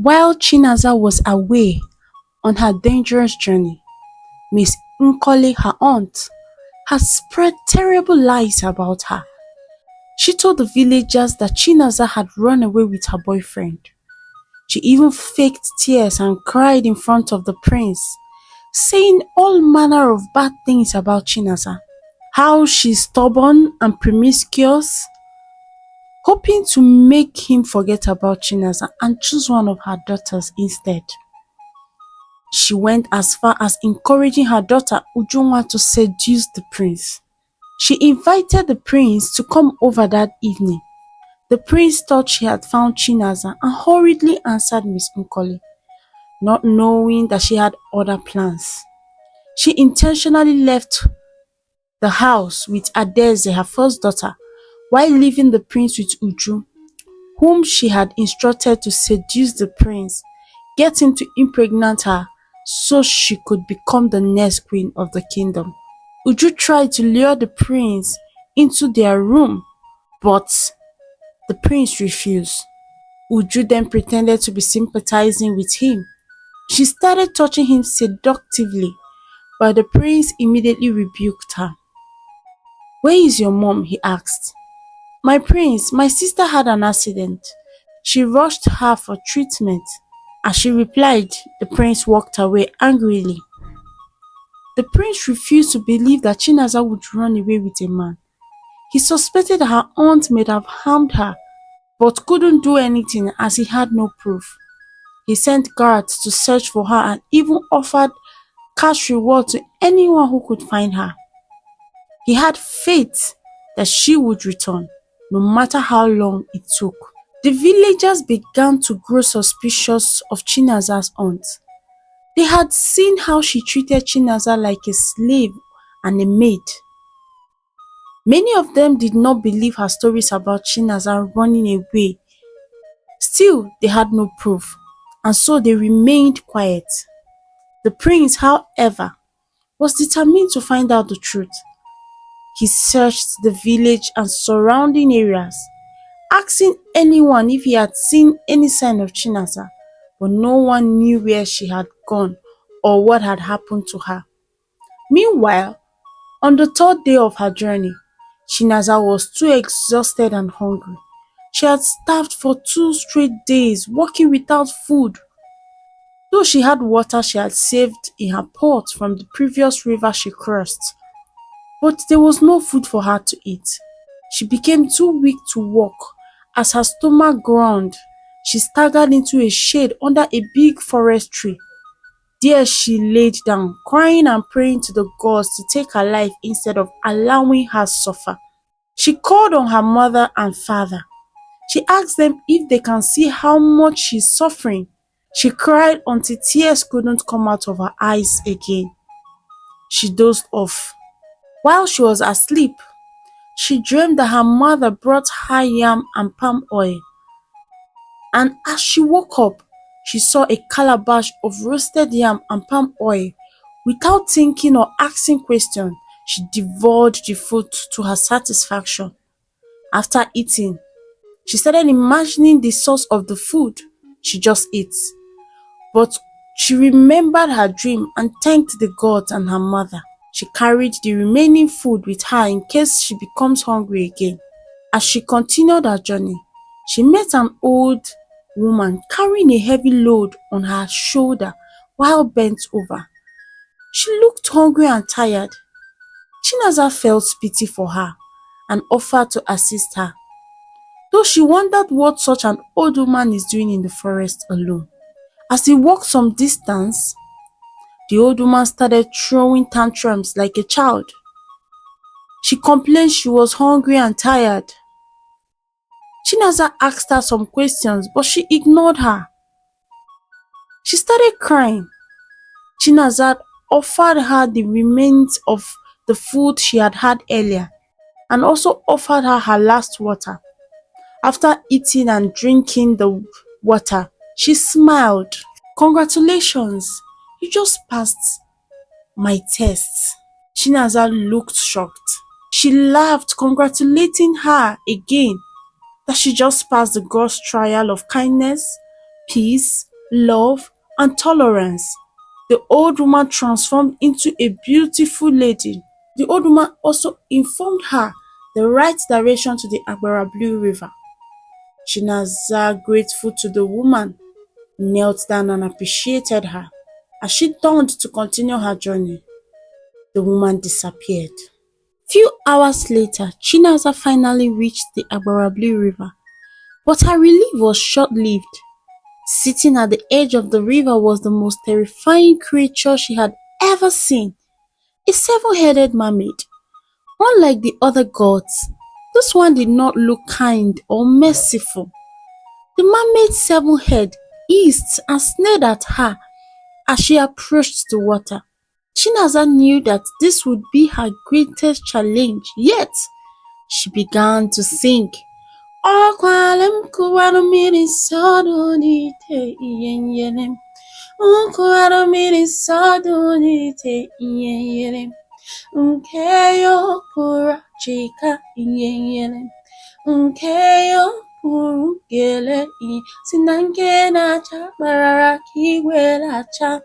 While Chinaza was away on her dangerous journey, Miss Nkoli, her aunt, had spread terrible lies about her. She told the villagers that Chinaza had run away with her boyfriend. She even faked tears and cried in front of the prince, saying all manner of bad things about Chinaza. How she's stubborn and promiscuous, hoping to make him forget about Chinaza and choose one of her daughters instead. She went as far as encouraging her daughter Ujunwa to seduce the prince. She invited the prince to come over that evening. The prince thought she had found Chinaza and hurriedly answered Miss Nkoli, not knowing that she had other plans. She intentionally left the house with Adeze, her first daughter, while leaving the prince with Uju, whom she had instructed to seduce the prince, get him to impregnate her so she could become the next queen of the kingdom. Uju tried to lure the prince into their room, but the prince refused. Uju then pretended to be sympathizing with him. She started touching him seductively, but the prince immediately rebuked her. "Where is your mom?" he asked. "My prince, my sister had an accident. She rushed her for treatment." As she replied, the prince walked away angrily. The prince refused to believe that Chinaza would run away with a man. He suspected that her aunt may have harmed her, but couldn't do anything as he had no proof. He sent guards to search for her and even offered cash reward to anyone who could find her. He had faith that she would return, no matter how long it took. The villagers began to grow suspicious of Chinaza's aunt. They had seen how she treated Chinaza like a slave and a maid. Many of them did not believe her stories about Chinaza running away. Still, they had no proof, and so they remained quiet. The prince, however, was determined to find out the truth. He searched the village and surrounding areas, asking anyone if he had seen any sign of Chinaza, but no one knew where she had gone or what had happened to her. Meanwhile, on the third day of her journey, Chinaza was too exhausted and hungry. She had starved for 2 straight days, walking without food. Though she had water she had saved in her pot from the previous river she crossed, but there was no food for her to eat. She became too weak to walk. As her stomach groaned, she staggered into a shade under a big forest tree. There she laid down, crying and praying to the gods to take her life instead of allowing her suffer. She called on her mother and father. She asked them if they can see how much she's suffering. She cried until tears couldn't come out of her eyes again. She dozed off. While she was asleep, she dreamed that her mother brought her yam and palm oil. And as she woke up, she saw a calabash of roasted yam and palm oil. Without thinking or asking questions, she devoured the food to her satisfaction. After eating, she started imagining the source of the food she just ate. But she remembered her dream and thanked the gods and her mother. She carried the remaining food with her in case she becomes hungry again. As she continued her journey, she met an old woman carrying a heavy load on her shoulder while bent over. She looked hungry and tired. Chinaza felt pity for her and offered to assist her, though she wondered what such an old woman is doing in the forest alone. As they walked some distance, the old woman started throwing tantrums like a child. She complained she was hungry and tired. Chinaza asked her some questions, but she ignored her. She started crying. Chinaza offered her the remains of the food she had had earlier and also offered her her last water. After eating and drinking the water, she smiled. "Congratulations, you just passed my test." Chinaza looked shocked. She laughed, congratulating her again that she just passed the God's trial of kindness, peace, love, and tolerance. The old woman transformed into a beautiful lady. The old woman also informed her the right direction to the Agbara Blue River. Chinaza, grateful to the woman, knelt down and appreciated her. As she turned to continue her journey, the woman disappeared. Few hours later, Chinaza finally reached the Agbara Blue River, but her relief was short-lived. Sitting at the edge of the river was the most terrifying creature she had ever seen, a seven-headed mermaid. Unlike the other gods, this one did not look kind or merciful. The mermaid's seven head hissed and snared at her as she approached the water. Chinaza knew that this would be her greatest challenge, yet she began to sing. Okwalem kuwaro miri sodoni te iyenyelem. Okwaro miri sodoni te iyenyelem. Nkeyo pura chika iyenyelem. Nkeyo puru gele i sinanke na cha barara kiwela cha.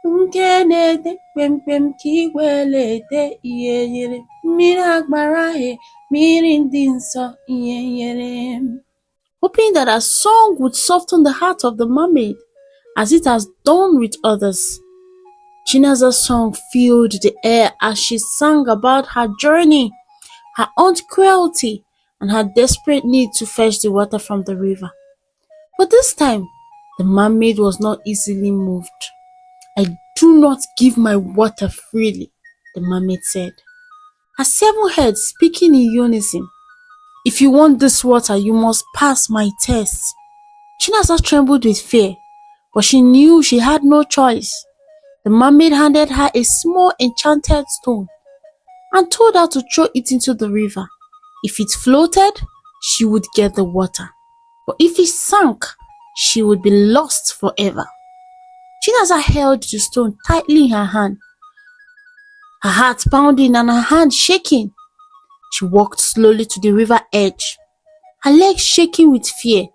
Nkene de pem kiwele de iyenyelem. Mira agbara he. Hoping that her song would soften the heart of the mermaid, as it has done with others. Chinaza's song filled the air as she sang about her journey, her aunt's cruelty, and her desperate need to fetch the water from the river. But this time, the mermaid was not easily moved. "I do not give my water freely," the mermaid said, her seven heads speaking in unison. "If you want this water, you must pass my test." Chinaza trembled with fear, but she knew she had no choice. The mermaid handed her a small enchanted stone and told her to throw it into the river. If it floated, she would get the water. But if it sank, she would be lost forever. Chinaza held the stone tightly in her hand, her heart pounding and her hand shaking. She walked slowly to the river edge, her legs shaking with fear.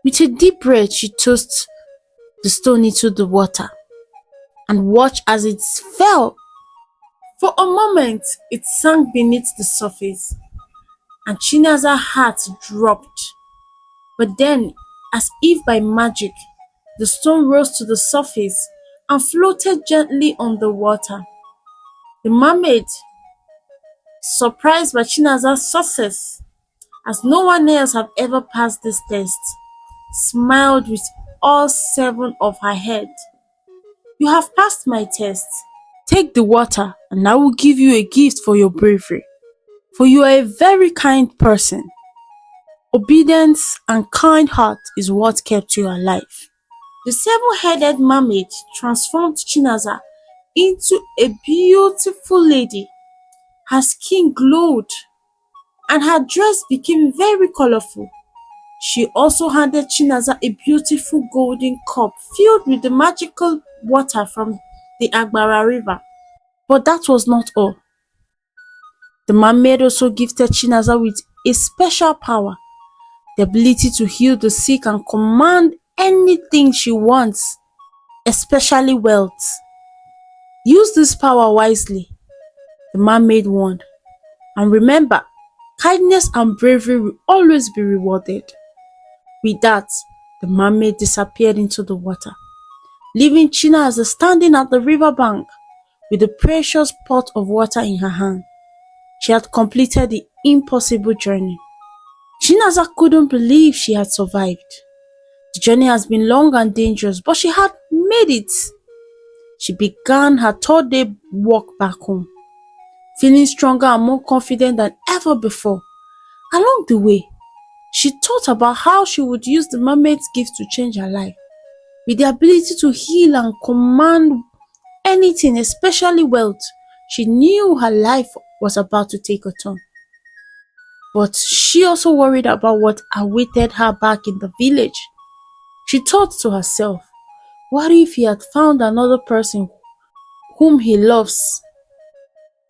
With a deep breath, she tossed the stone into the water and watched as it fell. For a moment, it sank beneath the surface, and Chinaza's heart dropped. But then, as if by magic, the stone rose to the surface and floated gently on the water. The mermaid, surprised by Chinaza's success, as no one else had ever passed this test, smiled with all seven of her head. "You have passed my test. Take the water and I will give you a gift for your bravery, for you are a very kind person. Obedience and kind heart is what kept you alive." The seven-headed mermaid transformed Chinaza into a beautiful lady. Her skin glowed and her dress became very colorful. She also handed Chinaza a beautiful golden cup filled with the magical water from the Agbara River. But that was not all. The mermaid also gifted Chinaza with a special power, the ability to heal the sick and command anything she wants, especially wealth. "Use this power wisely," the mermaid warned. "And remember, kindness and bravery will always be rewarded." With that, the mermaid disappeared into the water, leaving Chinaza standing at the riverbank with the precious pot of water in her hand. She had completed the impossible journey. Chinaza couldn't believe she had survived. The journey has been long and dangerous, but she had made it. She began her third day walk back home, feeling stronger and more confident than ever before. Along the way, she thought about how she would use the mermaid's gift to change her life. With the ability to heal and command anything, especially wealth, she knew her life was about to take a turn. But she also worried about what awaited her back in the village. She thought to herself, what if he had found another person whom he loves?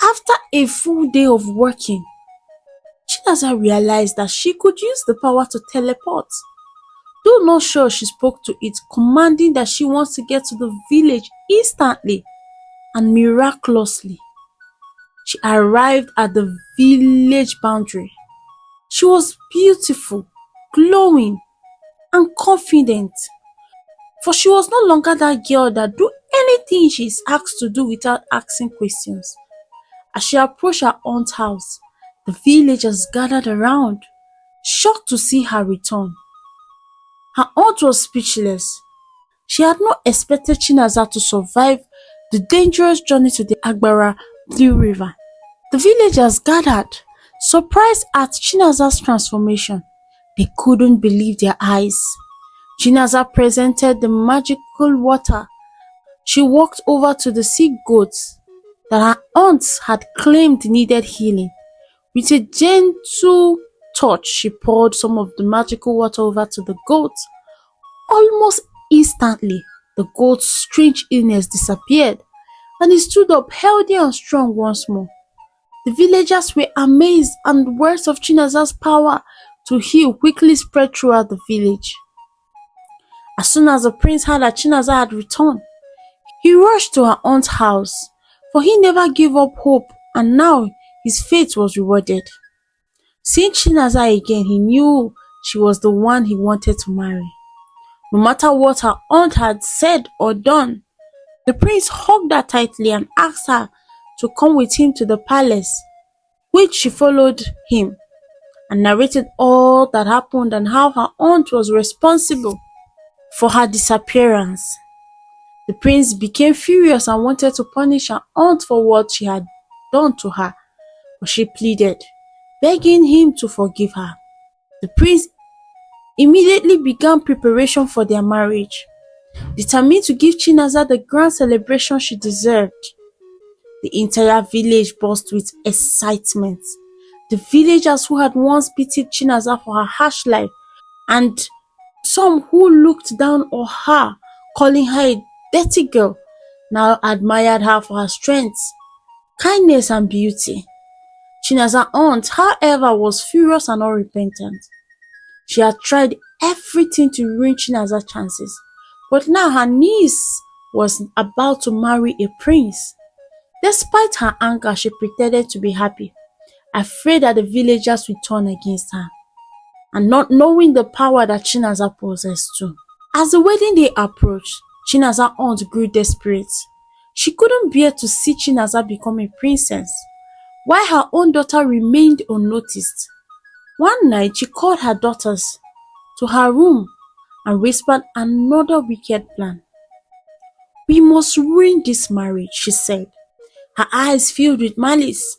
After a full day of working, Chinaza realized that she could use the power to teleport. Though not sure, she spoke to it, commanding that she wants to get to the village instantly, and miraculously, she arrived at the village boundary. She was beautiful, glowing, and confident, for she was no longer that girl that do anything she is asked to do without asking questions. As she approached her aunt's house, the villagers gathered around, shocked to see her return. Her aunt was speechless. She had not expected Chinaza to survive the dangerous journey to the Agbara Blue River. The villagers gathered, surprised at Chinaza's transformation. They couldn't believe their eyes. Chinaza presented the magical water. She walked over to the sick goats that her aunts had claimed needed healing. With a gentle touch, she poured some of the magical water over to the goats. Almost instantly, the goat's strange illness disappeared, and he stood up healthy and strong once more. The villagers were amazed, and words of Chinaza's power to heal quickly spread throughout the village. As soon as the prince heard that Chinaza had returned, he rushed to her aunt's house, for he never gave up hope, and now his faith was rewarded. Seeing Chinaza again, he knew she was the one he wanted to marry. No matter what her aunt had said or done, the prince hugged her tightly and asked her to come with him to the palace, which she followed him, and narrated all that happened and how her aunt was responsible for her disappearance. The prince became furious and wanted to punish her aunt for what she had done to her, but she pleaded, begging him to forgive her. The prince immediately began preparation for their marriage, determined to give Chinaza the grand celebration she deserved. The entire village burst with excitement. The villagers who had once pitied Chinaza for her harsh life, and some who looked down on her, calling her a dirty girl, now admired her for her strength, kindness, and beauty. Chinaza's aunt, however, was furious and unrepentant. She had tried everything to ruin Chinaza's chances, but now her niece was about to marry a prince. Despite her anger, she pretended to be happy, afraid that the villagers would turn against her, and not knowing the power that Chinaza possessed too. As the wedding day approached, Chinaza's aunt grew desperate. She couldn't bear to see Chinaza become a princess, while her own daughter remained unnoticed. One night, she called her daughters to her room and whispered another wicked plan. "We must ruin this marriage," she said, her eyes filled with malice.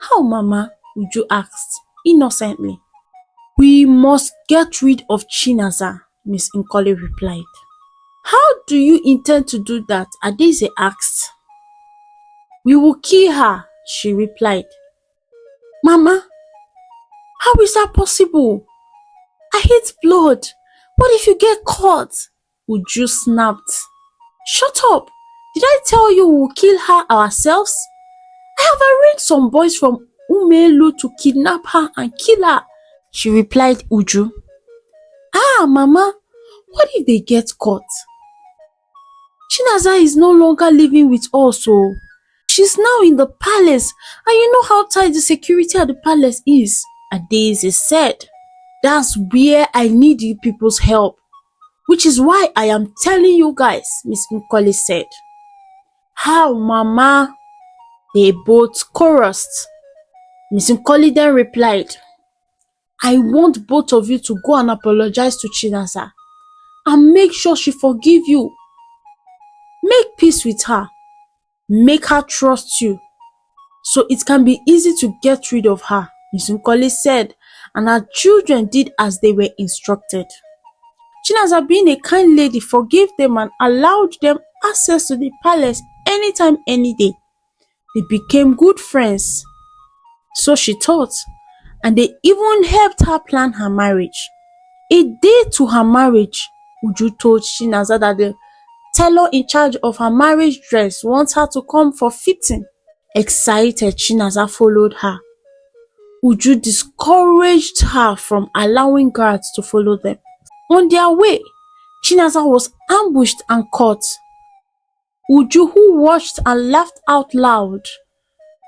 "How, Mama?" Uju asked, innocently. "We must get rid of Chinaza," Miss Nkoli replied. "How do you intend to do that?" Adeze asked. "We will kill her," she replied. "Mama, how is that possible? I hate blood. What if you get caught?" Uju snapped. "Shut up! Did I tell you we will kill her ourselves? I have arranged some boys from Umelu to kidnap her and kill her," she replied. Uju. "Ah, Mama, what if they get caught? Chinaza is no longer living with us, so she's now in the palace, and you know how tight the security at the palace is," Adeze said. "That's where I need you people's help, which is why I am telling you guys," Miss Nkoli said. "How, Mama?" they both chorused. Miss Nkoli then replied, "I want both of you to go and apologize to Chinaza and make sure she forgive you. Make peace with her. Make her trust you, so it can be easy to get rid of her," Miss Nkoli said, and her children did as they were instructed. Chinaza, being a kind lady, forgave them and allowed them access to the palace anytime, any day. They became good friends, so she thought, and they even helped her plan her marriage. A day to her marriage, Uju told Chinaza that the tailor in charge of her marriage dress wants her to come for fitting. Excited, Chinaza followed her. Uju discouraged her from allowing guards to follow them. On their way, Chinaza was ambushed and caught. Uju, who watched and laughed out loud,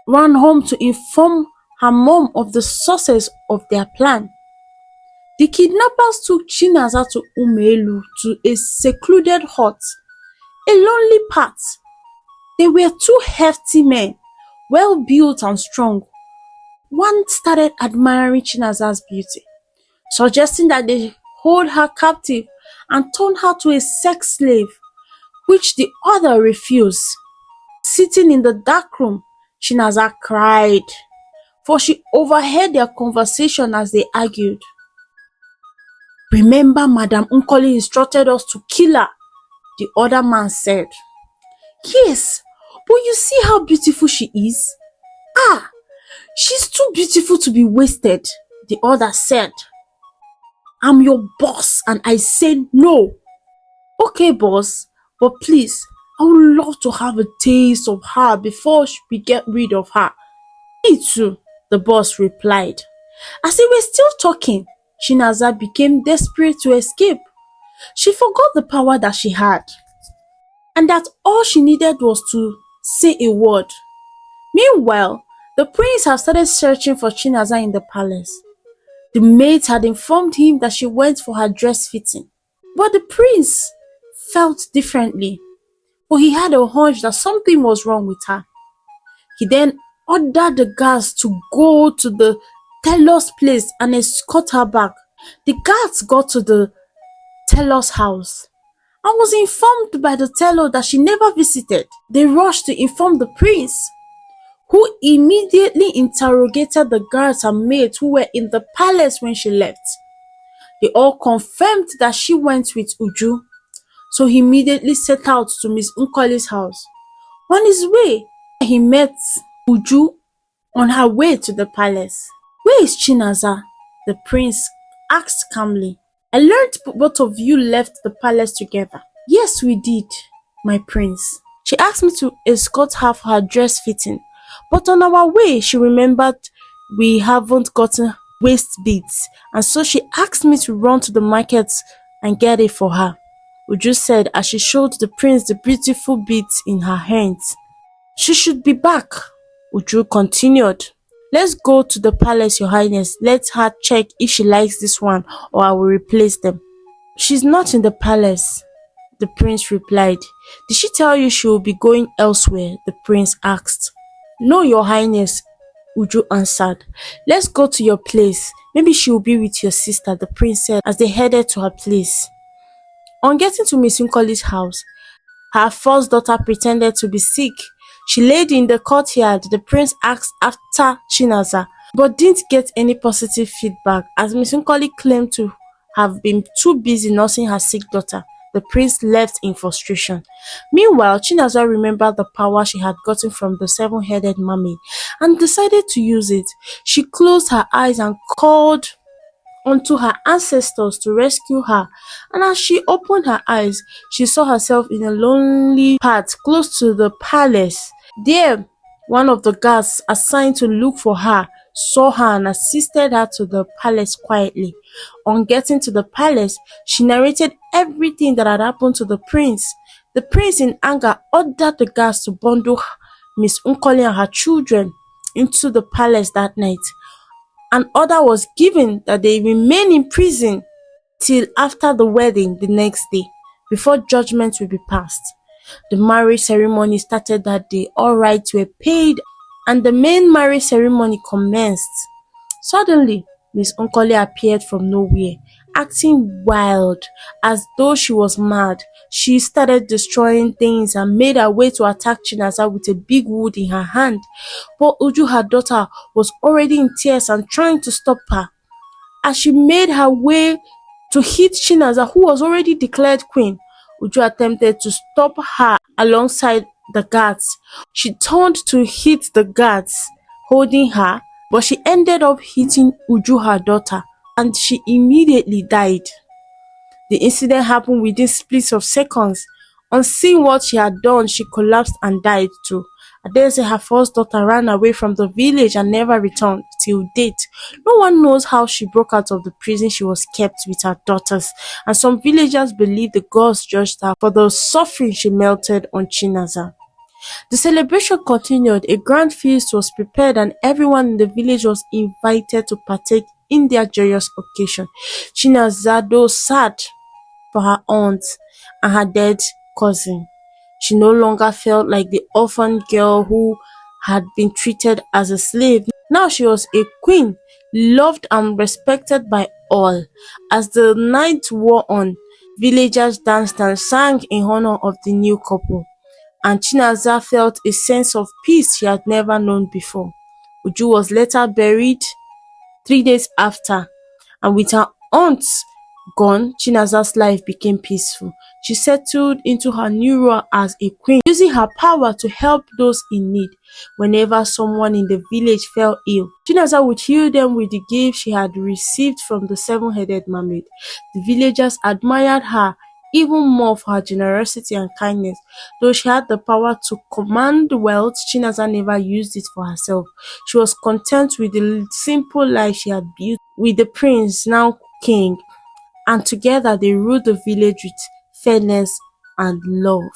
ran home to inform her mom of the success of their plan. The kidnappers took Chinaza to Umelu, to a secluded hut, a lonely path. They were two hefty men, well built and strong. One started admiring Chinaza's beauty, suggesting that they hold her captive and turn her to a sex slave, which the other refused. Sitting in the dark room, Chinaza cried, for she overheard their conversation as they argued. "Remember, Madam Nkoli instructed us to kill her," the other man said. "Yes, but you see how beautiful she is? Ah, she's too beautiful to be wasted," the other said. "I'm your boss and I say no." "Okay, boss, but please, I would love to have a taste of her before we get rid of her." "Me too," the boss replied. As they were still talking, Chinaza became desperate to escape. She forgot the power that she had, and that all she needed was to say a word. Meanwhile, the prince had started searching for Chinaza in the palace. The maids had informed him that she went for her dress fitting. But the prince felt differently, for he had a hunch that something was wrong with her. He then ordered the guards to go to the tailor's place and escort her back. The guards got to the tailor's house and was informed by the tailor that she never visited. They rushed to inform the prince, who immediately interrogated the guards and maids who were in the palace when she left. They all confirmed that she went with Uju, so he immediately set out to Miss Nkoli's house. On his way, he met Uju on her way to the palace. "Where is Chinaza?" the prince asked calmly. "I learned both of you left the palace together." "Yes, we did, my prince. She asked me to escort her for her dress fitting, but on our way she remembered we haven't gotten waist beads, and so she asked me to run to the market and get it for her," Uju said as she showed the prince the beautiful beads in her hands. "She should be back," Uju continued. "Let's go to the palace, your highness. Let her check if she likes this one, or I will replace them." "She's not in the palace," the prince replied. "Did she tell you she will be going elsewhere?" the prince asked. "No, your highness," Uju answered. "Let's go to your place. Maybe she will be with your sister," the prince said as they headed to her place. On getting to Miss Nkoli's house, her first daughter pretended to be sick. She laid in the courtyard. The prince asked after Chinaza, but didn't get any positive feedback as Miss Nkoli claimed to have been too busy nursing her sick daughter. The prince left in frustration. Meanwhile, Chinaza remembered the power she had gotten from the seven-headed mermaid and decided to use it. She closed her eyes and called unto her ancestors to rescue her, and as she opened her eyes, she saw herself in a lonely part close to the palace. There, one of the guards assigned to look for her saw her and assisted her to the palace quietly. On getting to the palace, she narrated everything that had happened to the prince. The prince, in anger, ordered the guards to bundle Miss Nkoli and her children into the palace that night. An order was given that they remain in prison till after the wedding the next day, before judgment will be passed. The marriage ceremony started that day. All rites were paid and the main marriage ceremony commenced. Suddenly, Miss Nkoli appeared from nowhere, acting wild, as though she was mad. She started destroying things and made her way to attack Chinaza with a big wood in her hand. But Uju, her daughter, was already in tears and trying to stop her. As she made her way to hit Chinaza, who was already declared queen, Uju attempted to stop her alongside the guards. She turned to hit the guards holding her, but she ended up hitting Uju, her daughter, and she immediately died. The incident happened within splits of seconds. On seeing what she had done, she collapsed and died too. Adeze, her first daughter, ran away from the village and never returned till date. No one knows how she broke out of the prison she was kept with her daughters, and some villagers believe the gods judged her for the suffering she melted on Chinaza. The celebration continued, a grand feast was prepared and everyone in the village was invited to partake in their joyous occasion. Chinaza, though sad for her aunt and her dead cousin, she no longer felt like the orphan girl who had been treated as a slave. Now she was a queen, loved and respected by all. As the night wore on, villagers danced and sang in honor of the new couple, and Chinaza felt a sense of peace she had never known before. Uju was later buried 3 days after, and with her aunt gone, Chinaza's life became peaceful. She settled into her new role as a queen, using her power to help those in need. Whenever someone in the village fell ill, Chinaza would heal them with the gift she had received from the seven-headed mermaid. The villagers admired her even more for her generosity and kindness. Though she had the power to command wealth, Chinaza never used it for herself. She was content with the simple life she had built with the prince, now king, and together they ruled the village with fairness and love.